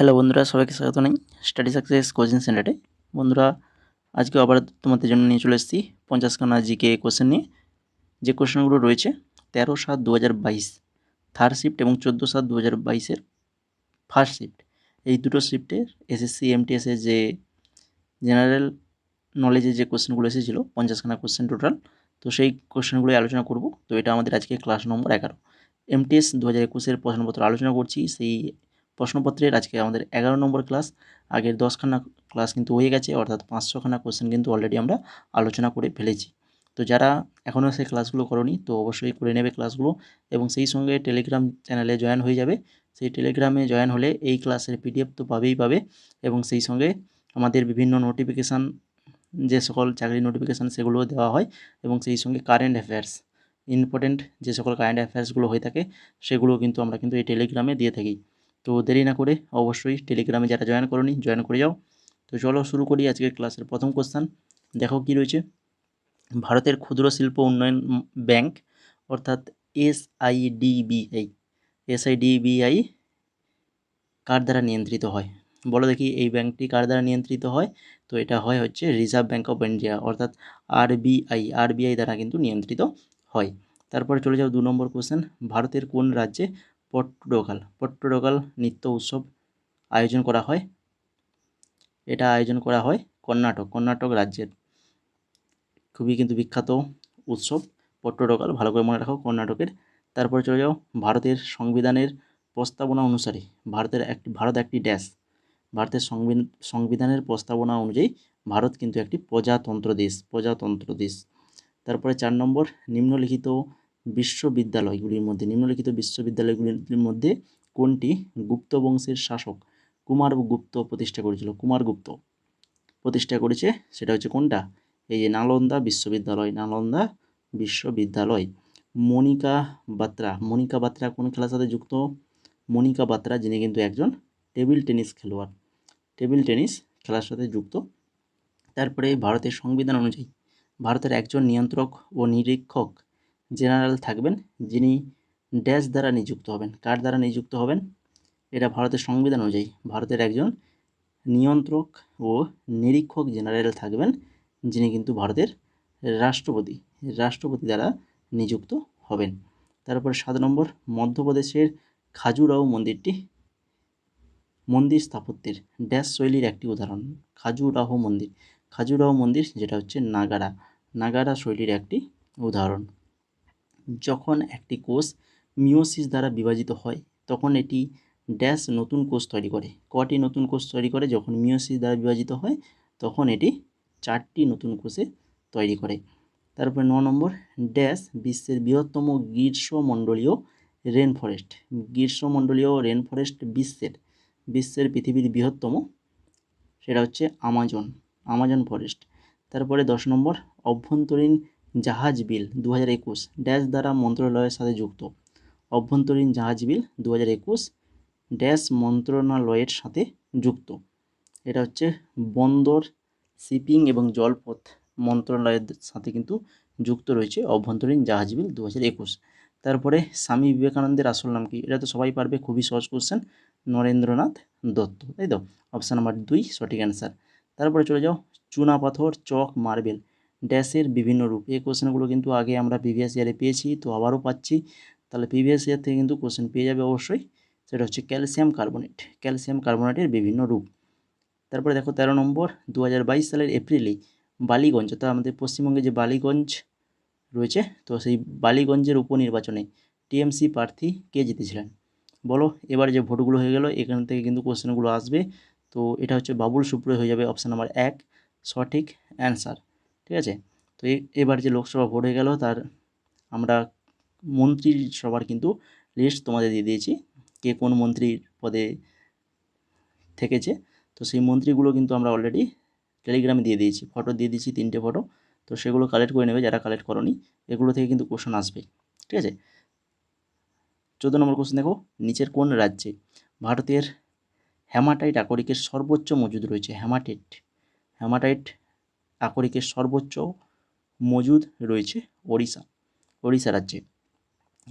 Hello বন্ধুরা, সবাইকে স্বাগত জানাই স্টাডি সাকসেস কোচিং সেন্টারে। বন্ধুরা, আজকে আবার তোমাদের জন্য নিয়ে চলে এসেছি 50খানা জিকে কোশ্চেন নিয়ে। যে কোশ্চেনগুলো রয়েছে 13/7/2022 থার্ড শিফট এবং 14/7/2022 ফার্স্ট শিফট, এই দুটো শিফটের এসএসসি এমটিএসের যে জেনারেল নলেজের যে কোশ্চেনগুলো এসেছিলো 50খানা কোশ্চেন টোটাল, তো সেই কোশ্চেনগুলোই আলোচনা করব। তো এটা আমাদের আজকে ক্লাস নম্বর 11 এমটিএস 2021-এর প্রশ্নপত্র আলোচনা করছি। সেই প্রশ্নপত্রের আজকে আমাদের 11 নম্বর ক্লাস। আগের 10খানা ক্লাস কিন্তু হয়ে গেছে, অর্থাৎ 500খানা কোশ্চেন কিন্তু অলরেডি আমরা আলোচনা করে ফেলেছি। তো যারা এখনও সেই ক্লাসগুলো করোনি তো অবশ্যই করে নেবে ক্লাসগুলো, এবং সেই সঙ্গে টেলিগ্রাম চ্যানেলে জয়েন হয়ে যাবে। সেই টেলিগ্রামে জয়েন হলে এই ক্লাসের পিডিএফ তো পাবে, এবং সেই সঙ্গে আমাদের বিভিন্ন নোটিফিকেশান, যে সকল চাকরির নোটিফিকেশান সেগুলোও দেওয়া হয়, এবং সেই সঙ্গে কারেন্ট অ্যাফেয়ার্স, ইম্পর্টেন্ট যে সকল কারেন্ট অ্যাফেয়ার্সগুলো হয়ে থাকে সেগুলো কিন্তু আমরা কিন্তু এই টেলিগ্রামে দিয়ে থাকি। তো দেরি না করে অবশ্যই টেলিগ্রামে যারা জয়েন করোনি জয়েন করে যাও। তো চলো শুরু করি আজকের ক্লাসের প্রথম কোশ্চেন। দেখো কি রয়েছে। ভারতের ক্ষুদ্র শিল্প উন্নয়ন ব্যাংক অর্থাৎ এসআইডিবিআই কার দ্বারা নিয়ন্ত্রিত হয়? বলো দেখি, এই ব্যাংকটি কার দ্বারা নিয়ন্ত্রিত হয়? তো এটা হচ্ছে রিজার্ভ ব্যাঙ্ক অফ ইন্ডিয়া অর্থাৎ আরবিআই দ্বারা কিন্তু নিয়ন্ত্রিত হয়। তারপরে চলে যাও 2 নম্বর কোশ্চেন। ভারতের কোন রাজ্যে পট্টডকাল নৃত্য উৎসব আয়োজন করা হয়? এটা আয়োজন করা হয় কর্ণাটক রাজ্যের খুবই কিন্তু বিখ্যাত উৎসব পট্টডকাল, ভালো করে মনে রাখো, কর্ণাটকের। তারপরে চলে যাও, ভারতের সংবিধানের প্রস্তাবনা অনুসারে ভারত একটি ড্যাশ। ভারতের সংবিধানের প্রস্তাবনা অনুযায়ী ভারত কিন্তু একটি প্রজাতন্ত্র দেশ। তারপরে 4 নম্বর, নিম্নলিখিত বিশ্ববিদ্যালয়গুলির মধ্যে কোনটি গুপ্ত বংশের শাসক কুমারগুপ্ত প্রতিষ্ঠা করেছিল? কুমারগুপ্ত প্রতিষ্ঠা করেছে, সেটা হচ্ছে কোনটা? এই যে নালন্দা বিশ্ববিদ্যালয়। মনিকা বাত্রা কোন খেলার সাথে যুক্ত? মনিকা বাত্রা যিনি কিন্তু একজন টেবিল টেনিস খেলার সাথে যুক্ত। তারপরে ভারতের সংবিধান অনুযায়ী ভারতের একজন নিয়ন্ত্রক ও নিরীক্ষক জেনারেল থাকবেন, যিনি ড্যাশ দ্বারা নিযুক্ত হবেন। কার দ্বারা নিযুক্ত হবেন? এটা ভারতের সংবিধান অনুযায়ী ভারতের একজন নিয়ন্ত্রক ও নিরীক্ষক জেনারেল থাকবেন, যিনি কিন্তু ভারতের রাষ্ট্রপতি দ্বারা নিযুক্ত হবেন। তারপর 7 নম্বর, মধ্যপ্রদেশের খাজুরাহো মন্দির স্থাপত্যের ড্যাশ শৈলীর একটি উদাহরণ। খাজুরাহো মন্দির যেটা হচ্ছে নাগারা শৈলীর একটি উদাহরণ। যখন একটি কোষ মিওসিস দ্বারা বিভাজিত হয় তখন এটি ড্যাশ নতুন কোষ তৈরি করে। কটি নতুন কোষ তৈরি করে? যখন মিওসিস দ্বারা বিভাজিত হয় তখন এটি 4টি নতুন কোষে তৈরি করে। তারপরে 9 নম্বর, ড্যাশ বিশ্বের বৃহত্তম গ্রীষ্মমণ্ডলীয় রেনফরেস্ট বিশ্বের পৃথিবীর বৃহত্তম, সেটা হচ্ছে আমাজন ফরেস্ট। তারপরে 10 নম্বর, অভ্যন্তরীণ জাহাজ বিল 2021 ড্যাশ দ্বারা মন্ত্রণালয়ের সাথে যুক্ত। অভ্যন্তরীণ জাহাজ বিল 2021 ড্যাশ মন্ত্রণালয়ের সাথে যুক্ত। এটা হচ্ছে বন্দর, শিপিং এবং জলপথ মন্ত্রণালয়ের সাথে কিন্তু যুক্ত রয়েছে অভ্যন্তরীণ জাহাজ বিল 2021। তারপরে স্বামী বিবেকানন্দের আসল নাম কি? এটা তো সবাই পারবে, খুবই সহজ কোশ্চেন, নরেন্দ্রনাথ দত্ত, তাই তো? অপশান নাম্বার 2 সঠিক অ্যান্সার। তারপরে চলে যাও, চুনাপাথর, চক, মার্বেল ড্যাশের বিভিন্ন রূপ। এই কোশ্চেনগুলো কিন্তু আগে আমরা প্রিভিয়াস ইয়ারে পেয়েছি, তো আবারও পাচ্ছি, তাহলে প্রিভিয়াস ইয়ার থেকে কিন্তু কোশ্চেন পেয়ে যাবে অবশ্যই। সেটা হচ্ছে ক্যালসিয়াম কার্বনেটের বিভিন্ন রূপ। তারপরে দেখো 13 নম্বর, 2022 সালের এপ্রিলে বালিগঞ্জ, অর্থাৎ আমাদের পশ্চিমবঙ্গে যে বালিগঞ্জ রয়েছে, তো সেই বালিগঞ্জের উপনির্বাচনে টিএমসি প্রার্থী কে জিতেছিলেন? বলো, এবার যে ভোটগুলো হয়ে গেল এখান থেকে কিন্তু কোশ্চেনগুলো আসবে। তো এটা হচ্ছে বাবুল সুপ্রিয় হয়ে যাবে অপশান নাম্বার 1 সঠিক অ্যান্সার। ঠিক আছে, তো এবার যে লোকসভা ভোট হয়ে গেল তার আমরা মন্ত্রী সভার কিন্তু লিস্ট তোমাদের দিয়ে দিয়েছি, কে কোন মন্ত্রীর পদে থেকেছে। তো সেই মন্ত্রীগুলো কিন্তু আমরা অলরেডি টেলিগ্রামে দিয়ে দিয়েছি, ফটো দিয়ে দিয়েছি 3টে ফটো, তো সেগুলো কালেক্ট করে নেবে যারা কালেক্ট করনি, এগুলো থেকে কিন্তু কোশ্চেন আসবে। ঠিক আছে, 14 নম্বর কোশ্চেন দেখো, নিচের কোন রাজ্যে ভারতের হেমাটাইট আকরিকের সর্বোচ্চ মজুদ রয়েছে? হেমাটাইট আকরিকের সর্বোচ্চ মজুদ রয়েছে ওড়িশা রাজ্যে।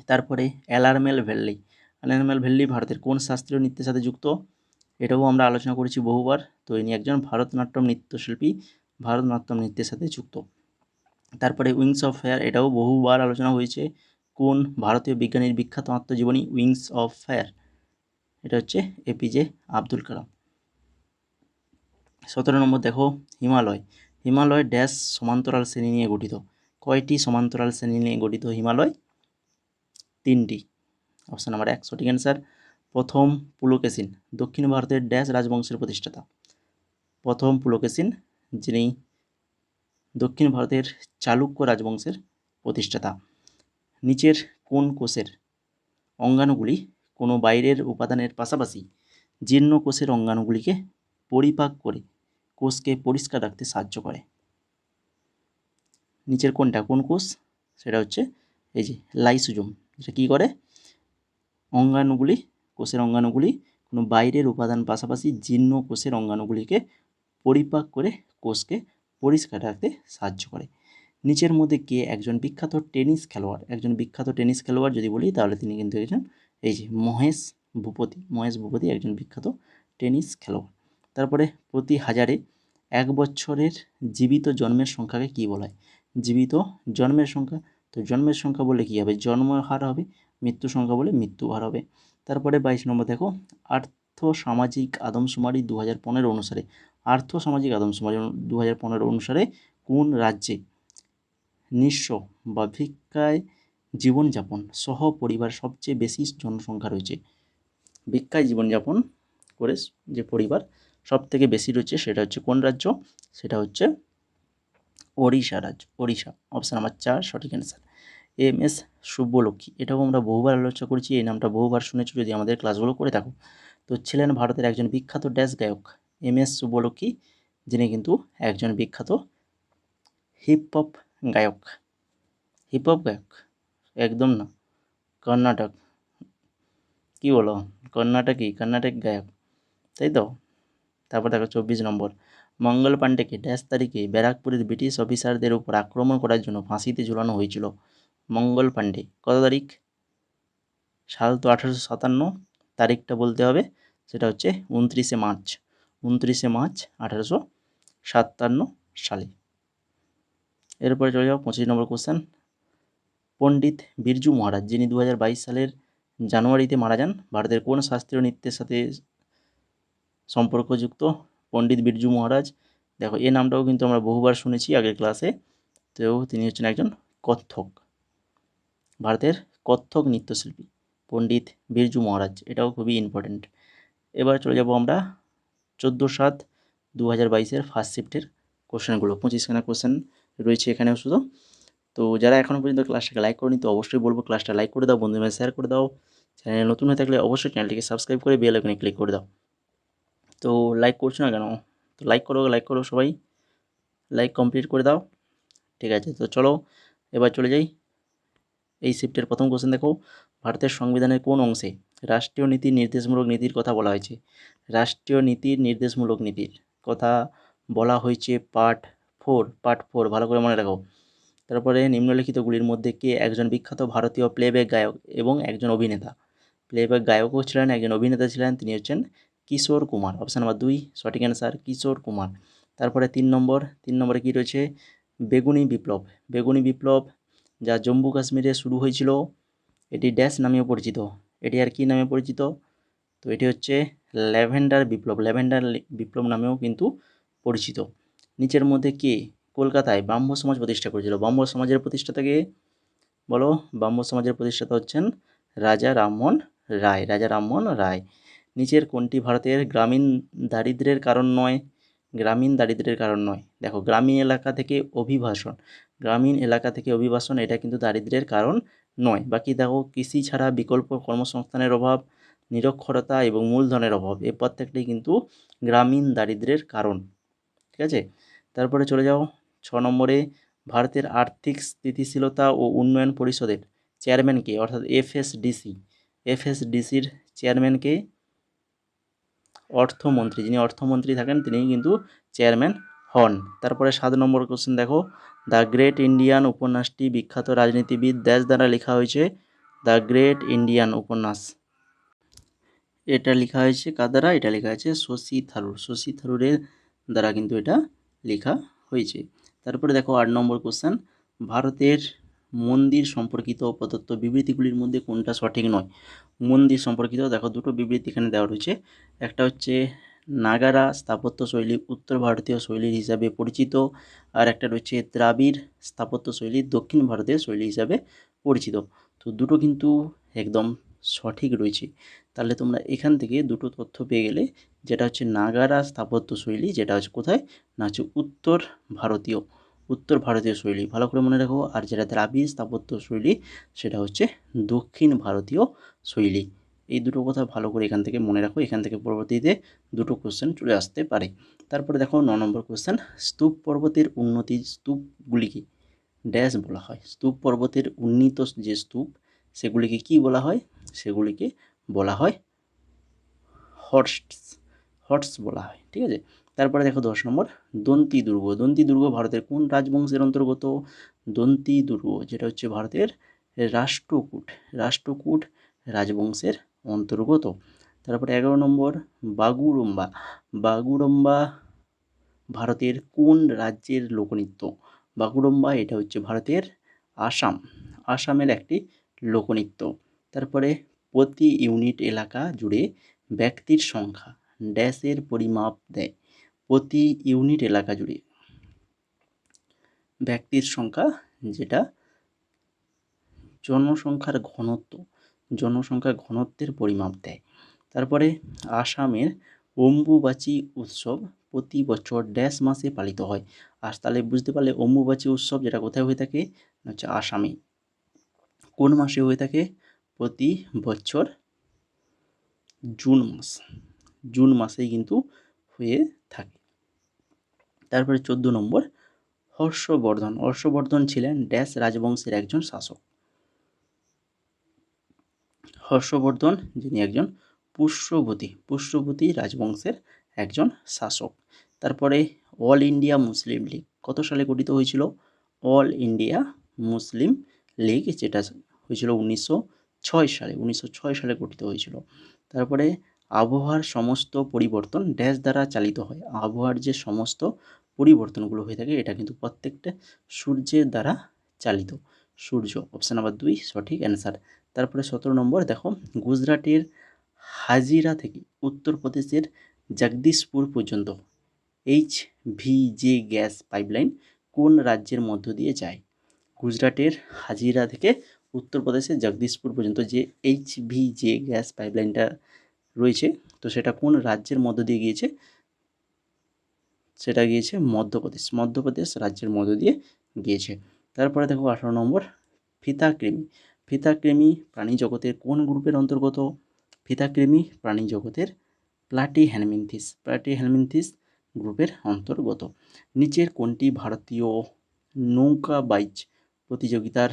তারপরে অ্যালারমেল ভ্যালি ভারতের কোন শাস্ত্রীয় নৃত্যের সাথে যুক্ত? এটাও আমরা আলোচনা করেছি বহুবার। তো ইনি একজন ভারতনাট্যম নৃত্যশিল্পী, ভারতনাট্যম নৃত্যের সাথে যুক্ত। তারপরে উইংস অফ ফায়ার, এটাও বহুবার আলোচনা হয়েছে। কোন ভারতীয় বিজ্ঞানীর বিখ্যাত আত্মজীবনী উইংস অফ ফায়ার? এটা হচ্ছে এপিজে আব্দুল কালাম। 17 নম্বর দেখো, হিমালয়। হিমালয় ড্যাশ সমান্তরাল শ্রেণী নিয়ে গঠিত? কয়টি সমান্তরাল শ্রেণী নিয়ে গঠিত হিমালয়? 3টি। অপশান নাম্বার 1 সঠিক অ্যান্সার। প্রথম পুলকেশিন দক্ষিণ ভারতের ড্যাশ রাজবংশের প্রতিষ্ঠাতা? প্রথম পুলকেশিন, যিনি দক্ষিণ ভারতের চালুক্য রাজবংশের প্রতিষ্ঠাতা। নিচের কোন কোষের অঙ্গাণুগুলি কোনো বাইরের উপাদানের পাশাপাশি জীর্ণ কোষের অঙ্গাণুগুলিকে পরিপাক করে কোষকে পরিষ্কার রাখতে সাহায্য করে? নিচের কোনটা, কোন কোষ? সেটা হচ্ছে এই যে লাইসোজোম। এটা কী করে? অঙ্গাণুগুলি, কোষের অঙ্গাণুগুলি কোনো বাইরের উপাদান পাশাপাশি জীর্ণ কোষের অঙ্গাণুগুলিকে পরিপাক করে কোষকে পরিষ্কার রাখতে সাহায্য করে। নিচের মধ্যে কে একজন বিখ্যাত টেনিস খেলোয়াড়? একজন বিখ্যাত টেনিস খেলোয়াড় যদি বলি তাহলে তিনি কিন্তু একজন এই যে মহেশ ভূপতি। মহেশ ভূপতি একজন বিখ্যাত টেনিস খেলোয়াড়। তারপরে প্রতি হাজারে 1 বছরের জীবিত জন্মের সংখ্যাকে কী বলা হয়? জীবিত জন্মের সংখ্যা, তো জন্মের সংখ্যা বলে কী হবে? জন্ম হার হবে। মৃত্যু সংখ্যা বলে মৃত্যু হার হবে। তারপরে 22 নম্বর দেখো, আর্থ সামাজিক আদমশুমারি 2015 অনুসারে, আর্থ সামাজিক আদমশুমারি 2015 অনুসারে কোন রাজ্যে নিঃস্ব বা ভিক্ষায় জীবনযাপন সহ পরিবার সবচেয়ে বেশি জনসংখ্যা রয়েছে? ভিক্ষায় জীবনযাপন করে যে পরিবার সব থেকে বেশি রয়েছে সেটা হচ্ছে কোন রাজ্য? সেটা হচ্ছে ওড়িশা রাজ্য, ওড়িশা। অপশান নাম্বার 4 সঠিক অ্যান্সার। MS সুব্বলক্ষ্মী, এটাও আমরা বহুবার আলোচনা করেছি, এই নামটা বহুবার শুনেছি যদি আমাদের ক্লাসগুলো করে থাকো। তো ছিলেন ভারতের একজন বিখ্যাত ড্যাশ গায়ক MS সুব্বলক্ষ্মী, যিনি কিন্তু একজন বিখ্যাত হিপ হপ গায়ক। হিপ হপ গায়ক একদম না, কর্ণাটক, কী বলো, কর্ণাটক গায়ক, তাই তো? তারপর দেখো 24 নম্বর, মঙ্গল পাণ্ডেকে ড্যাশ তারিখে ব্যারাকপুরের ব্রিটিশ অফিসারদের উপর আক্রমণ করার জন্য ফাঁসিতে ঝুলানো হয়েছিল? মঙ্গল পাণ্ডে কত তারিখ? সাল তো 1857, তারিখটা বলতে হবে, সেটা হচ্ছে 29শে মার্চ। 29শে মার্চ 1857 সালে। এরপরে চলে যাও 25 নম্বর কোশ্চেন। পণ্ডিত বিরজু মহারাজ, যিনি 2022 সালের জানুয়ারিতে মারা যান, ভারতের কোন শাস্ত্রীয় নৃত্যের সাথে সম্পর্কযুক্ত? পণ্ডিত বিরজু মহারাজ, দেখো এই নামটাও কিন্তু আমরা বহুবার শুনেছি আগের ক্লাসে। তো তিনি হচ্ছেন একজন কত্থক, ভারতের কত্থক নৃত্যশিল্পী পণ্ডিত বিরজু মহারাজ, এটাও খুবই ইম্পর্টেন্ট। এবার চলে যাব আমরা 14/7/2022 ফার্স্ট শিফটের কোশ্চেনগুলো। 25খানা কোশ্চেন রয়েছে এখানেও শুধু। তো যারা এখনও পর্যন্ত ক্লাসটাকে লাইক করনি, তো অবশ্যই বলবো ক্লাসটা লাইক করে দাও, বন্ধুদের মধ্যে শেয়ার করে দাও। চ্যানেলে নতুন হয়ে থাকলে অবশ্যই চ্যানেলটিকে সাবস্ক্রাইব করে বেল আইকনে ক্লিক করে দাও। তো লাইক করছো না কেন? তো লাইক করো সবাই, লাইক কমপ্লিট করে দাও। ঠিক আছে, তো চলো এবার চলে যাই। এই শিফটের প্রথম কোশ্চেন দেখো, ভারতের সংবিধানের কোন অংশে রাষ্ট্রীয় নীতির নির্দেশমূলক নীতির কথা বলা হয়েছে? রাষ্ট্রীয় নীতির নির্দেশমূলক নীতির কথা বলা হয়েছে পার্ট 4, ভালো করে মনে রাখো। তারপরে নিম্নলিখিতগুলির মধ্যে কে একজন বিখ্যাত ভারতীয় প্লেব্যাক গায়ক এবং একজন অভিনেতা? প্লেব্যাক গায়কও ছিলেন, একজন অভিনেতা ছিলেন, তিনি হচ্ছেন কিশোর কুমার। অপশান নাম্বার 2 সঠিক অ্যান্সার, কিশোর কুমার। তারপরে 3 নম্বরে কী রয়েছে? বেগুনি বিপ্লব। বেগুনি বিপ্লব যা জম্মু কাশ্মীরে শুরু হয়েছিল, এটি ড্যাশ নামেও পরিচিত। এটি আর কি নামে পরিচিত? তো এটি হচ্ছে ল্যাভেন্ডার বিপ্লব। ল্যাভেন্ডার বিপ্লব নামেও কিন্তু পরিচিত। নিচের মধ্যে কে কলকাতায় ব্রাহ্ম সমাজ প্রতিষ্ঠা করেছিল? ব্রাহ্ম সমাজের প্রতিষ্ঠাতাকে বলো। ব্রাহ্ম সমাজের প্রতিষ্ঠাতা হচ্ছেন রাজা রামমোহন রায়। রাজা রামমোহন রায়। নিচের কোনটি ভারতের গ্রামীণ দারিদ্র্যের কারণ নয়? গ্রামীণ দারিদ্র্যের কারণ নয়। দেখো গ্রামীণ এলাকা থেকে অভিবাসন, গ্রামীণ এলাকা থেকে অভিবাসন এটা কিন্তু দারিদ্র্যের কারণ নয়। বাকি দেখো কৃষি ছাড়া বিকল্প কর্মসংস্থানের অভাব, নিরক্ষরতা এবং মূলধনের অভাব, এই প্রত্যেকটাই কিন্তু গ্রামীণ দারিদ্র্যের কারণ। ঠিক আছে, তারপরে চলে যাও 6 নম্বরে, ভারতের আর্থিক স্থিতিশীলতা ও উন্নয়ন পরিষদের চেয়ারম্যানকে, অর্থাৎ এফএসডিসির চেয়ারম্যানকে? অর্থমন্ত্রী, যিনি অর্থমন্ত্রী থাকেন তিনিই কিন্তু চেয়ারম্যান হন। তারপরে 7 নম্বর কোশ্চেন দেখো, দ্য গ্রেট ইন্ডিয়ান উপন্যাসটি বিখ্যাত রাজনীতিবিদ ড্যাশ দ্বারা লেখা হয়েছে? দ্য গ্রেট ইন্ডিয়ান উপন্যাস, এটা লেখা হয়েছে কার দ্বারা? এটা লেখা হয়েছে শশী থারুর। শশী থারুরের দ্বারা কিন্তু এটা লেখা হয়েছে। তারপরে দেখো 8 নম্বর কোশ্চেন, ভারতের মন্দির সম্পর্কিত প্রদত্ত বিবৃতিগুলির মধ্যে কোনটা সঠিক নয়? মন্দির সম্পর্কিত দেখো দুটো বিবৃতি এখানে দেওয়া রয়েছে। একটা হচ্ছে নাগারা স্থাপত্য শৈলী উত্তর ভারতীয় শৈলীর হিসাবে পরিচিত, আর একটা রয়েছে দ্রাবিড় স্থাপত্য শৈলী দক্ষিণ ভারতের শৈলী হিসাবে পরিচিত। তো দুটো কিন্তু একদম সঠিক রয়েছে। তাহলে তোমরা এখান থেকে দুটো তথ্য পেয়ে গেলে, যেটা হচ্ছে নাগারা স্থাপত্য শৈলী, যেটা হচ্ছে কোথায় না হচ্ছে উত্তর ভারতীয় শৈলী, ভালো করে মনে রাখো। আর যেটা দ্রাবিড় স্থাপত্য শৈলী, সেটা হচ্ছে দক্ষিণ ভারতীয় শৈলী। এই দুটো কথা ভালো করে এখান থেকে মনে রাখো, এখান থেকে পরবর্তীতে দুটো কোশ্চেন চলে আসতে পারে। তারপরে দেখো 9 নম্বর কোশ্চেন, স্তূপ পর্বতের উন্নতি স্তূপগুলিকে ড্যাশ বলা হয়? স্তূপ পর্বতের উন্নীত যে স্তূপ, সেগুলিকে কি বলা হয়? সেগুলিকে বলা হয় হর্স বলা হয়, ঠিক আছে। তারপরে দেখো 10 নম্বর, দন্তি দুর্গ। দন্তি দুর্গ ভারতের কোন রাজবংশের অন্তর্গত? দন্তি দুর্গ যেটা হচ্ছে ভারতের রাষ্ট্রকূট রাজবংশের অন্তর্গত। তারপরে 11 নম্বর, বাগুরুম্বা। বাগুরুম্বা ভারতের কোন রাজ্যের লোকনৃত্য? বাগুরুম্বা এটা হচ্ছে ভারতের আসামের একটি লোকনৃত্য। তারপরে প্রতি ইউনিট এলাকা জুড়ে ব্যক্তির সংখ্যা ড্যাশের পরিমাপ দেয়? প্রতি ইউনিট এলাকা জুড়ে ব্যক্তির সংখ্যা, যেটা জনসংখ্যার ঘনত্বের পরিমাপ দেয়। তারপরে আসামের অম্বুবাচী উৎসব প্রতি বছর ড্যাশ মাসে পালিত হয়? আর তাহলে বুঝতে পারলে অম্বুবাচী উৎসব যেটা কোথায় হয়ে থাকে, হচ্ছে আসামে। কোন মাসে হয়ে থাকে? প্রতি বছর জুন মাসেই কিন্তু হয়ে থাকে। তারপরে 14 নম্বর, হর্ষবর্ধন ছিলেন ড্যাশ রাজবংশের একজন শাসক? হর্ষবর্ধন যিনি একজন পুষ্যবতী রাজবংশের একজন শাসক। তারপরে অল ইন্ডিয়া মুসলিম লীগ কত সালে গঠিত হয়েছিল? অল ইন্ডিয়া মুসলিম লীগ যেটা হয়েছিল 1906 সালে গঠিত হয়েছিল। তারপরে আবহাওয়ার সমস্ত পরিবর্তন ড্যাশ দ্বারা চালিত হয়? আবহাওয়ার যে সমস্ত পরিবর্তনগুলো হয়ে থাকে, এটা কিন্তু প্রত্যেকটা সূর্যের দ্বারা চালিত। সূর্য, অপশান নাম্বার 2 সঠিক অ্যান্সার। তারপরে 17 নম্বর দেখো, গুজরাটের হাজিরা থেকে উত্তরপ্রদেশের জগদীশপুর পর্যন্ত HVJ গ্যাস পাইপলাইন কোন রাজ্যের মধ্য দিয়ে যায়? গুজরাটের হাজিরা থেকে উত্তরপ্রদেশের জগদীশপুর পর্যন্ত যে HVJ গ্যাস পাইপলাইনটা রয়েছে, তো সেটা কোন রাজ্যের মধ্য দিয়ে গিয়েছে? সেটা গিয়েছে মধ্যপ্রদেশ রাজ্যের মধ্য দিয়ে গিয়েছে। তারপরে দেখো 18 নম্বর, ফিতাকৃমি প্রাণী জগতের কোন গ্রুপের অন্তর্গত? ফিতাকৃমি প্রাণী জগতের প্লাটিহেলমিনথিস গ্রুপের অন্তর্গত। নিচের কোনটি ভারতীয় নৌকাবাইজ প্রতিযোগিতার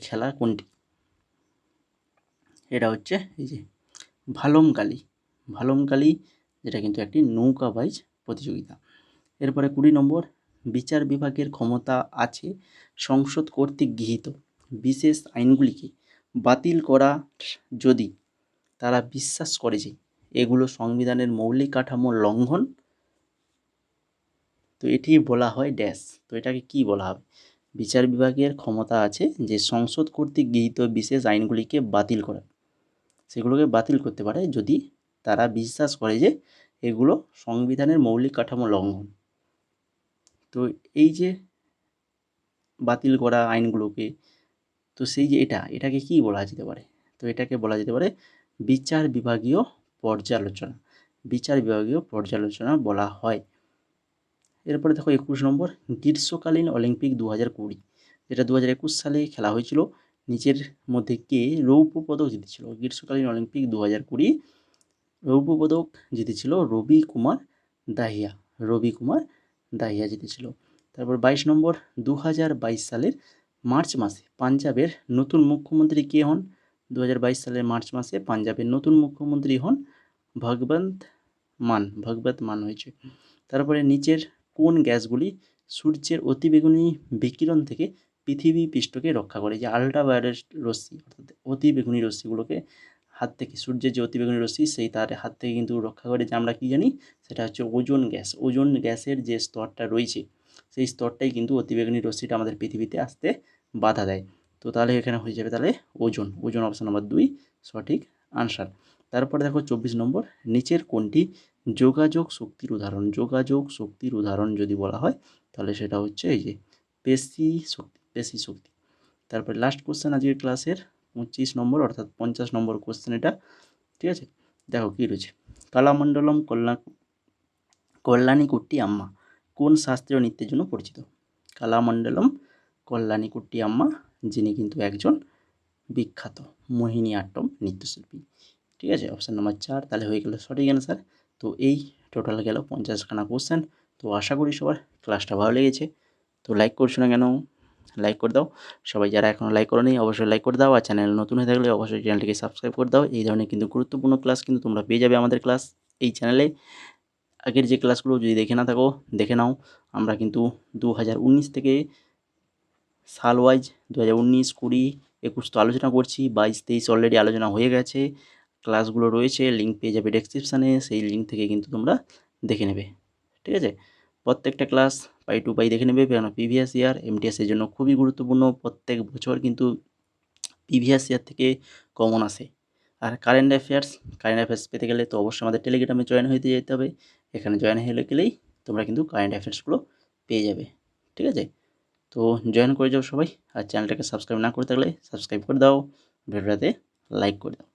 খেলা কোনটি? এটা হচ্ছে এই যে ভালমকালি, যেটা কিন্তু একটি নৌকাবাইজ প্রতিযোগিতা। এরপরে 20 নম্বর, বিচার বিভাগের ক্ষমতা আছে সংসদ কর্তৃক গৃহীত বিশেষ আইনগুলিকে বাতিল করা যদি তারা বিশ্বাস করে যে এগুলো সংবিধানের মৌলিক কাঠামো লঙ্ঘন, তো এটি বলা হয় ড্যাশ। তো এটাকে কি বলা হবে? বিচার বিভাগের ক্ষমতা আছে যে সংসদ কর্তৃক গৃহীত বিশেষ আইনগুলিকে বাতিল করা, সেগুলোকে বাতিল করতে পারে যদি তারা বিশ্বাস করে যে এগুলো সংবিধানের মৌলিক কাঠামো লঙ্ঘন। তো এই যে বাতিল করা আইনগুলোকে, তো সেই যে এটাকে কি বলা যেতে পারে? তো এটাকে বলা যেতে পারে বিচার বিভাগীয় পর্যালোচনা বলা হয়। এরপরে দেখো 21 নম্বর, গ্রীষ্মকালীন অলিম্পিক 2020 যেটা 2021 সালে খেলা হয়েছিল, নিচের মধ্যে কে রৌপ্য পদক জিতেছিল? গ্রীষ্মকালীন অলিম্পিক 2020 রৌপ্য পদক জিতেছিল রবি কুমার দাহিয়া জিতেছিল। তারপর 22 নম্বর, 2022 সালের মার্চ মাসে পাঞ্জাবের নতুন মুখ্যমন্ত্রী কে হন? 2022 সালের মার্চ মাসে পাঞ্জাবের নতুন মুখ্যমন্ত্রী হন ভগবত মান হয়েছে। তারপরে নিচের কোন গ্যাসগুলি সূর্যের অতিবেগুনি বিকিরণ থেকে পৃথিবী পৃষ্ঠকে রক্ষা করে? যে আল্ট্রাভায়োলেট রশ্মি অর্থাৎ অতিবেগুনি রশ্মিগুলোকে হাত থেকে, সূর্যের যে অতিবেগুনি রশ্মি সেই তার হাত থেকে কিন্তু রক্ষা করে, যে আমরা কী জানি, সেটা হচ্ছে ওজোন গ্যাস। ওজোন গ্যাসের যে স্তরটা রয়েছে সেই স্তরটাই কিন্তু অতিবেগুনি রশ্মিটা আমাদের পৃথিবীতে আসতে বাধা দেয়। তো তাহলে এখানে হয়ে যাবে তাহলে ওজোন। ওজোন অপশান নম্বর 2 সঠিক আনসার। তারপরে দেখো 24 নম্বর, নিচের কোনটি যোগাযোগ শক্তির উদাহরণ? যোগাযোগ শক্তির উদাহরণ যদি বলা হয় তাহলে সেটা হচ্ছে এই যে পেশি শক্তি, পেশি শক্তি। তারপরে লাস্ট কোশ্চেন আজকের ক্লাসের 25 নম্বর অর্থাৎ 50 নম্বর কোশ্চেন এটা, ঠিক আছে। দেখো কী রয়েছে, কালামণ্ডলম কল্যাণীকুট্টি আম্মা কোন শাস্ত্রীয় নৃত্যের জন্য পরিচিত? কালামণ্ডলম কল্যাণীকুট্টি আম্মা, যিনি কিন্তু একজন বিখ্যাত মোহিনী আট্টম নৃত্যশিল্পী, ঠিক আছে। অপশান নম্বর 4 তাহলে হয়ে গেল সঠিক অ্যান্সার। তো এই টোটাল গেল 50খানা কোশ্চেন। তো আশা করি সবার ক্লাসটা ভালো লেগেছে। তো লাইক করছো না কেন? লাইক করে দাও। সবাই যারা এখনও লাইক করোনি অবশ্যই লাইক করে দাও, আর চ্যানেল নতুন হয়ে থাকলে অবশ্যই চ্যানেলটিকে সাবস্ক্রাইব করে দাও। এই ধরনের কিন্তু গুরুত্বপূর্ণ ক্লাস কিন্তু তোমরা পেয়ে যাবে আমাদের ক্লাস এই চ্যানেলে। আগের যে ক্লাসগুলো যদি দেখে না থাকো দেখে নাও। আমরা কিন্তু 2019 থেকে সাল ওয়াইজ 2019, 20, 21 তো আলোচনা করছি, 22, 23 অলরেডি আলোচনা হয়ে গেছে। ক্লাসগুলো রয়েছে, লিঙ্ক পেয়ে যাবে ডেসক্রিপশানে, সেই লিঙ্ক থেকে কিন্তু তোমরা দেখে নেবে, ঠিক আছে। প্রত্যেকটা ক্লাস পাই টু পাই দেখে নেবে, কেন প্রিভিয়াস ইয়ার এমটিএসের জন্য খুবই গুরুত্বপূর্ণ। প্রত্যেক বছর কিন্তু প্রিভিয়াস ইয়ার থেকে কমন আসে। আর কারেন্ট অ্যাফেয়ার্স পেতে গেলে তো অবশ্যই আমাদের টেলিগ্রামে জয়েন হয়ে যেতে হবে। এখানে জয়েন হয়ে গেলেই তোমরা কিন্তু কারেন্ট অ্যাফেয়ার্সগুলো পেয়ে যাবে, ঠিক আছে। তো জয়েন করে যাও সবাই, আর চ্যানেলটাকে সাবস্ক্রাইব না করে থাকলে সাবস্ক্রাইব করে দাও, ভিডিওটাতে লাইক করে দাও।